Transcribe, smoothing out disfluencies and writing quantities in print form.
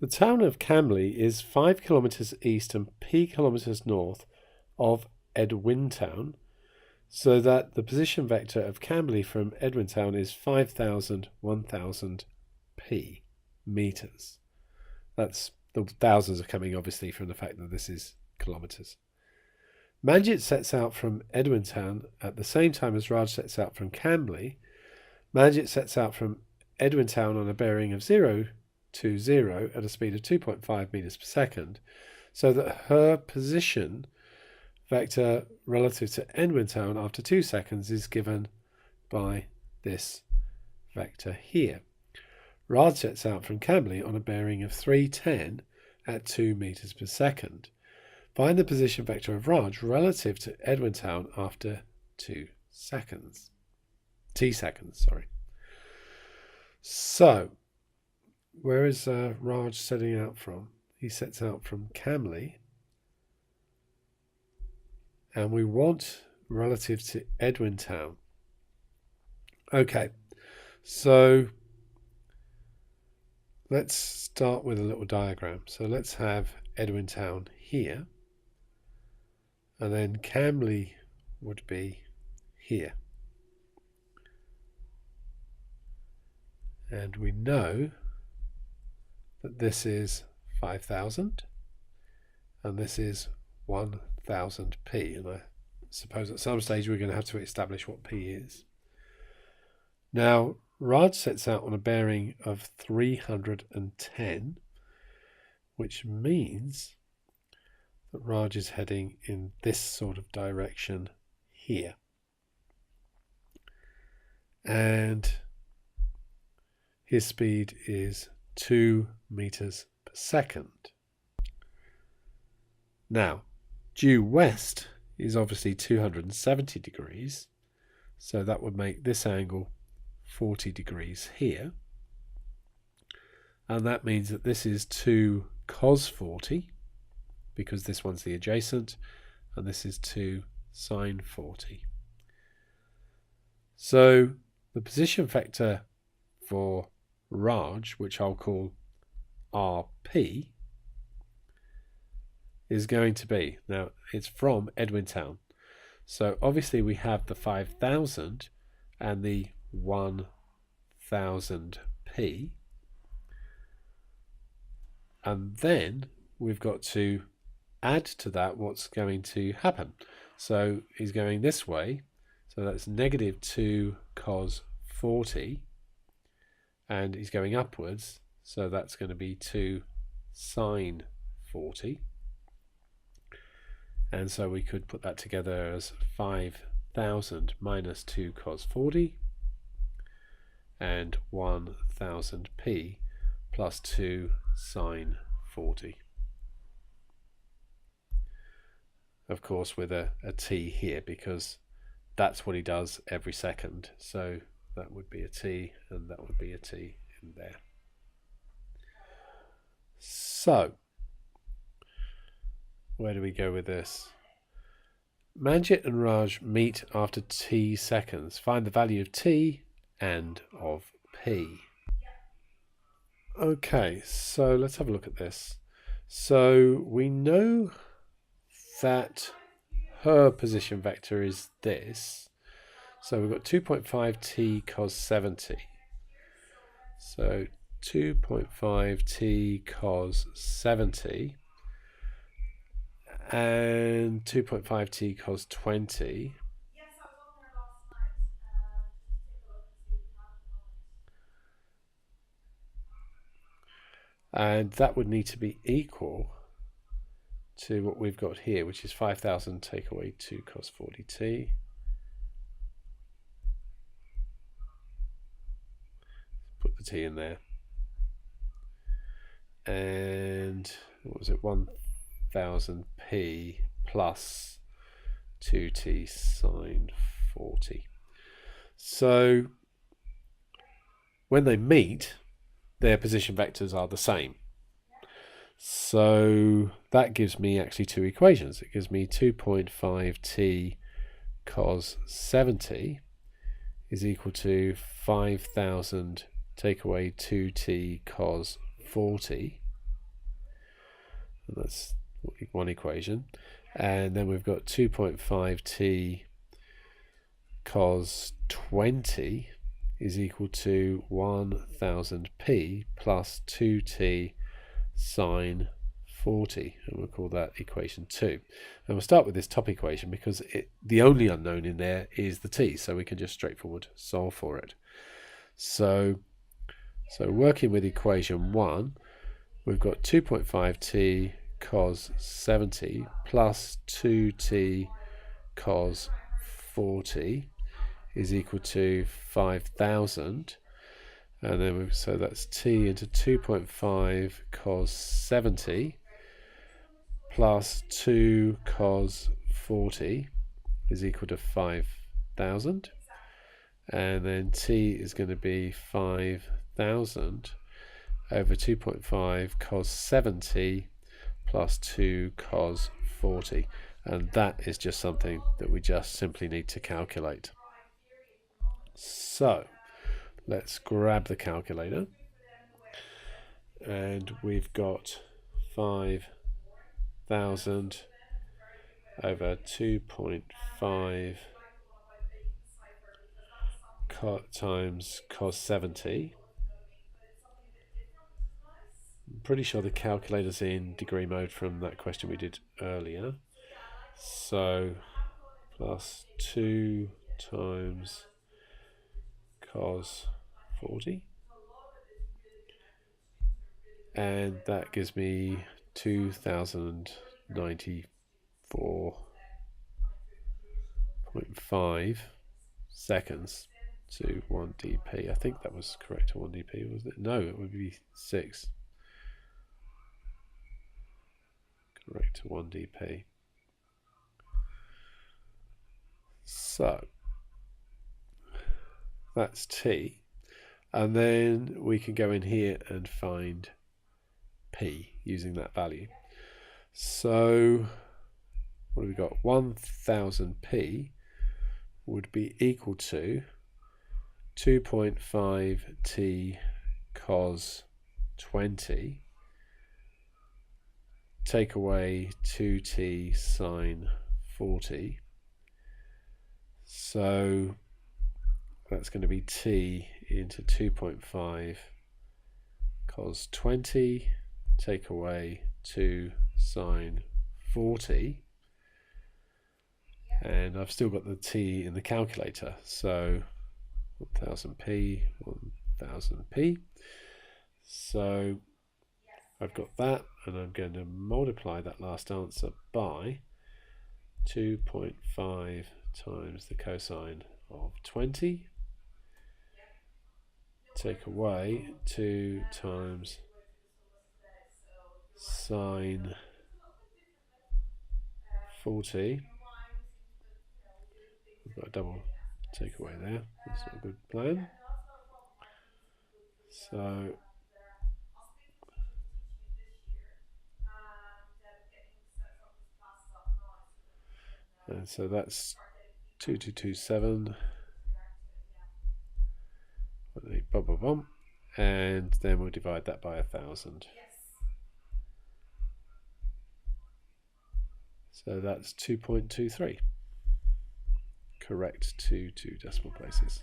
The town of Camberley is 5 kilometres east and p kilometres north of Edwintown, so that the position vector of Camberley from Edwintown is 5,000, 1,000 p meters. That's the thousands are coming obviously from the fact that this is kilometers. Manjit sets out from Edwintown at the same time as Raj sets out from Camberley. Manjit sets out from Edwintown on a bearing of 0 to 0 at a speed of 2.5 meters per second, so that her position vector relative to Edwintown after 2 seconds is given by this vector here. Raj sets out from Camberley on a bearing of 310 at 2 meters per second. Find the position vector of Raj relative to Edwintown after 2 seconds. T seconds, sorry. So, where is Raj setting out from? He sets out from Camberley. And we want relative to Edwintown. Okay, so let's start with a little diagram. So let's have Edwintown here. And then Camberley would be here. And we know that this is 5,000 and this is 1,000p, and I suppose at some stage we're going to have to establish what p is. Now Raj sets out on a bearing of 310, which means that Raj is heading in this sort of direction here, and his speed is 2 meters per second. Now, due west is obviously 270 degrees, so that would make this angle 40 degrees here. And that means that this is 2 cos 40, because this one's the adjacent, and this is 2 sine 40. So the position vector for Raj, which I'll call RP, is going to be, now it's from Edwintown, so obviously we have the 5,000 and the 1,000p, and then we've got to add to that what's going to happen. So he's going this way, so that's negative 2 cos 40, and he's going upwards, so that's going to be 2 sine 40. And so we could put that together as 5,000 minus 2 cos 40 and 1,000p plus 2 sine 40. Of course with a t here, because that's what he does every second. So that would be a t and that would be a t in there. So where do we go with this? Manjit and Raj meet after t seconds. Find the value of t and of p. Okay, so let's have a look at this. So we know that her position vector is this. So we've got 2.5t cos 70. So 2.5t cos 70 and 2.5t cos 20. And that would need to be equal to what we've got here, which is 5,000 take away 2 cos 40t. Put the t in there. And what was it, 1,000p plus 2t sine 40. So when they meet, their position vectors are the same. So that gives me actually two equations. It gives me 2.5t cos 70 is equal to 5,000 take away 2t cos 40 and that's one equation. And then we've got 2.5t cos 20 is equal to 1000p plus 2t sine 40, and we'll call that equation 2. And we'll start with this top equation because the only unknown in there is the t, so we can just straightforward solve for it. So working with equation 1, we've got 2.5t cos 70 plus 2t cos 40 is equal to 5000, and then so that's t into 2.5 cos 70 plus 2 cos 40 is equal to 5000, and then t is going to be 5000 over 2.5 cos 70 plus 2 cos 40, and that is just something that we just simply need to calculate. So let's grab the calculator, and we've got 5000 over 2.5 times cos 70. I'm pretty sure the calculator's in degree mode from that question we did earlier. So plus 2 times cos 40, and that gives me 2094.5 seconds to 1 dp. I think that was correct to 1 dp, wasn't it? No, it would be 6. Correct to 1 dp. So that's t, and then we can go in here and find p using that value. So what have we got? 1000p would be equal to 2.5t cos 20 take away 2t sine 40. So that's going to be t into 2.5 cos 20 take away 2 sine 40, and I've still got the t in the calculator, so 1000p, 1000p. So I've got that, and I'm going to multiply that last answer by 2.5 times the cosine of 20 take away 2 times sine 40. We've got a double take away there. That's not a good plan. So and so that's 2227. And then we'll divide that by 1000. So that's 2.23. Correct to 2 decimal places.